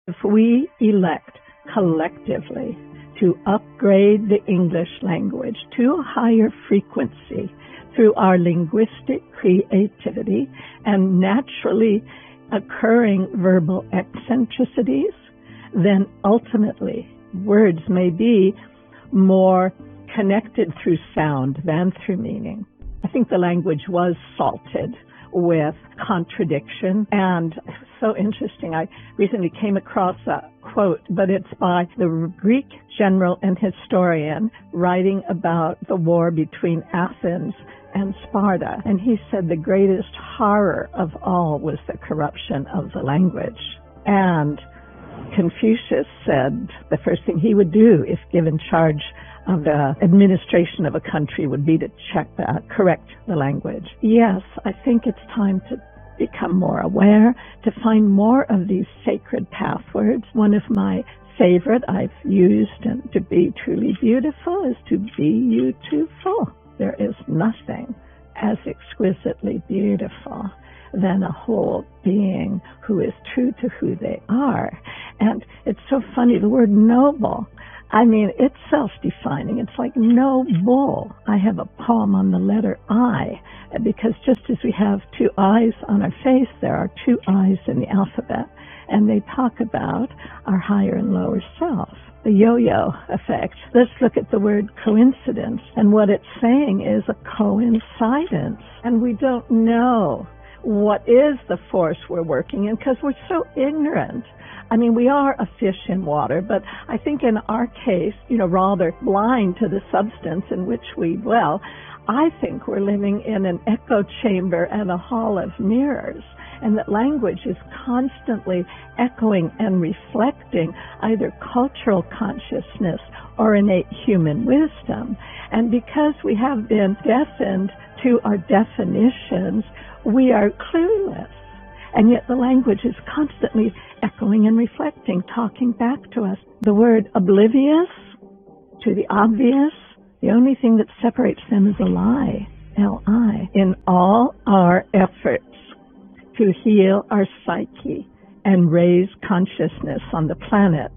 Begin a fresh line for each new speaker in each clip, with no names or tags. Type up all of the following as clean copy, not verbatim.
If we elect collectively to upgrade the English language to a higher frequency through our linguistic creativity and naturally occurring verbal eccentricities, then ultimately words may be more connected through sound than through meaning. I think the language was salted with contradiction, and so interesting. I recently came across a quote, but it's by the Greek general and historian writing about the war between Athens and Sparta, and he said the greatest horror of all was the corruption of the language. And Confucius said the first thing he would do if given charge of the administration of a country would be to correct the language. Yes, I think it's time to become more aware, to find more of these sacred passwords. One of my favorite I've used, and to be truly beautiful is to be beautiful. There is nothing as exquisitely beautiful than a whole being who is true to who they are. And it's so funny, the word noble, I mean, it's self-defining. It's like noble. I have a poem on the letter I, because just as we have two eyes on our face, there are two eyes in the alphabet, and they talk about our higher and lower self. The yo-yo effect. Let's look at the word coincidence, and what it's saying is a coincidence, and we don't know what is the force we're working in because we're so ignorant. I mean, we are a fish in water, but I think in our case, rather blind to the substance in which we dwell, I think we're living in an echo chamber and a hall of mirrors, and that language is constantly echoing and reflecting either cultural consciousness or innate human wisdom. And because we have been deafened to our definitions, we are clueless. And yet the language is constantly echoing and reflecting, talking back to us. The word oblivious to the obvious, the only thing that separates them is a lie, L-I. In all our efforts to heal our psyche and raise consciousness on the planet,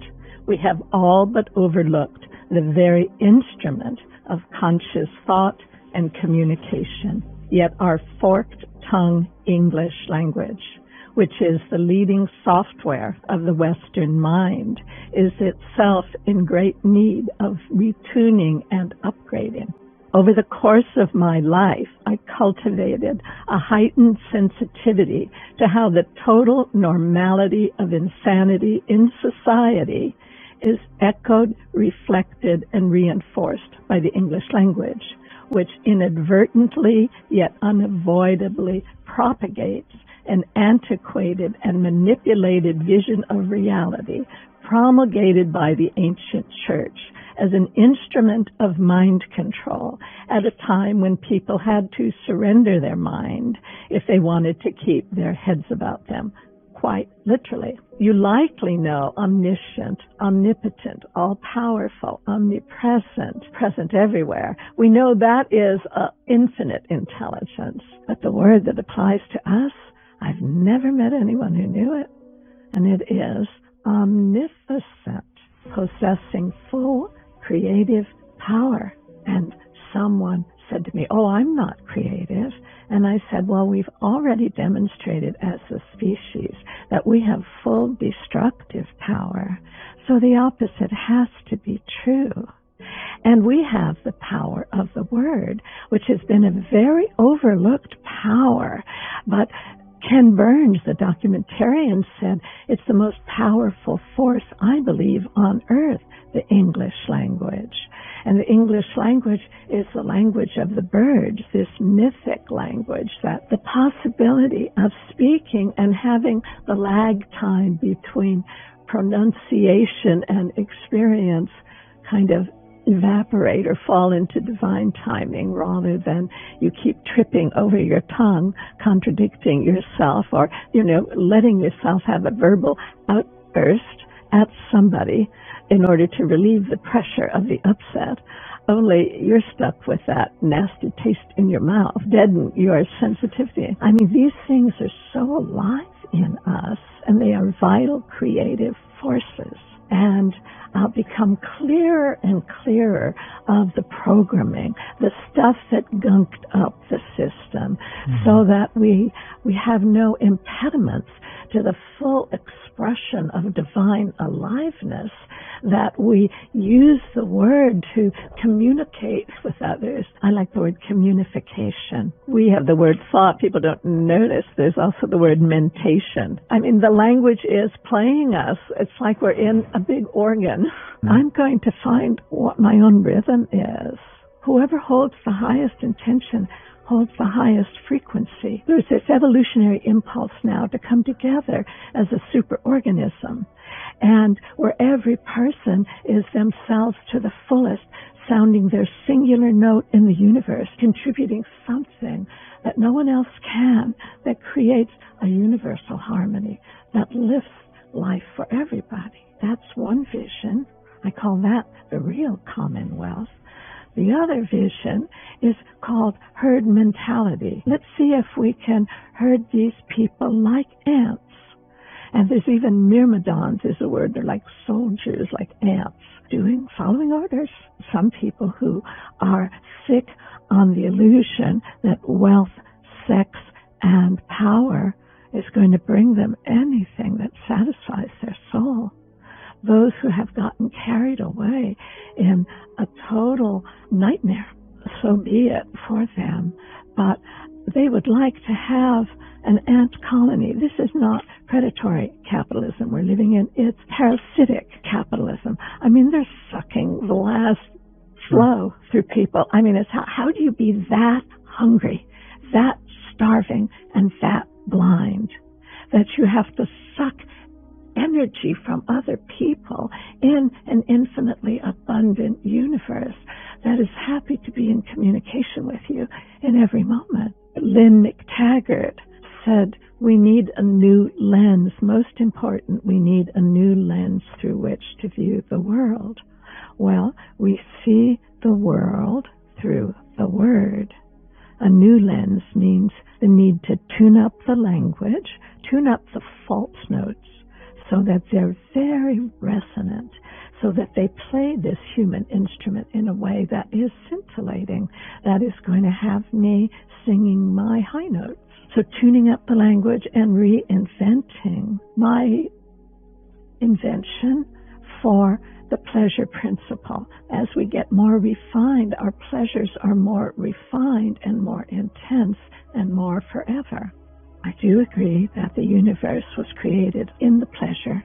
we have all but overlooked the very instrument of conscious thought and communication. Yet our forked tongue English language, which is the leading software of the Western mind, is itself in great need of retuning and upgrading. Over the course of my life, I cultivated a heightened sensitivity to how the total normality of insanity in society is echoed, reflected, and reinforced by the English language, which inadvertently yet unavoidably propagates an antiquated and manipulated vision of reality promulgated by the ancient church as an instrument of mind control at a time when people had to surrender their mind if they wanted to keep their heads about them, quite literally. You likely know omniscient, omnipotent, all-powerful, omnipresent, present everywhere. We know that is infinite intelligence, but the word that applies to us, I've never met anyone who knew it, and it is omnificent, possessing full creative power. And someone said to me, "Oh, I'm not creative." And I said, well, we've already demonstrated as a species that we have full destructive power. So the opposite has to be true. And we have the power of the word, which has been a very overlooked power. But Ken Burns, the documentarian, said it's the most powerful force, I believe, on earth, the English language. And the English language is the language of the birds, this mythic language, that the possibility of speaking and having the lag time between pronunciation and experience kind of evaporate or fall into divine timing rather than you keep tripping over your tongue, contradicting yourself or, letting yourself have a verbal outburst at somebody in order to relieve the pressure of the upset. Only you're stuck with that nasty taste in your mouth, deaden your sensitivity. I mean, these things are so alive in us, and they are vital creative forces. And I'll become clearer and clearer of the programming, the stuff that gunked up the system, so that we have no impediments to the full expression of divine aliveness, that we use the word to communicate with others. I like the word communication. We have the word thought. People don't notice there's also the word mentation. I mean, the language is playing us. It's like we're in a big organ. I'm going to find what my own rhythm is. Whoever holds the highest intention holds the highest frequency. There's this evolutionary impulse now to come together as a superorganism, and where every person is themselves to the fullest, sounding their singular note in the universe, contributing something that no one else can, that creates a universal harmony that lifts life for everybody. That's one vision. I call that the real commonwealth. The other vision is called herd mentality. Let's see if we can herd these people like ants. And there's even myrmidons is a word. They're like soldiers, like ants, following orders. Some people who are sick on the illusion that wealth, sex, and power is going to bring them anything that satisfies their soul. Those who have gotten carried away in a total nightmare, so be it for them. But they would like to have an ant colony. This is not predatory capitalism we're living in. It's parasitic capitalism. I mean, they're sucking the last flow through people. I mean, it's how do you be that hungry, that starving, and that blind, that you have to suck energy from other people in an infinitely abundant universe that is happy to be in communication with you in every moment. Lynn McTaggart said, we need a new lens. Most important, we need a new lens through which to view the world. Well, we see the world through the word. A new lens means the need to tune up the language, tune up the false notes, so that they're very resonant, so that they play this human instrument in a way that is scintillating, that is going to have me singing my high notes. So tuning up the language and reinventing my invention for the pleasure principle. As we get more refined, our pleasures are more refined and more intense and more forever. I do agree that the universe was created in the pleasure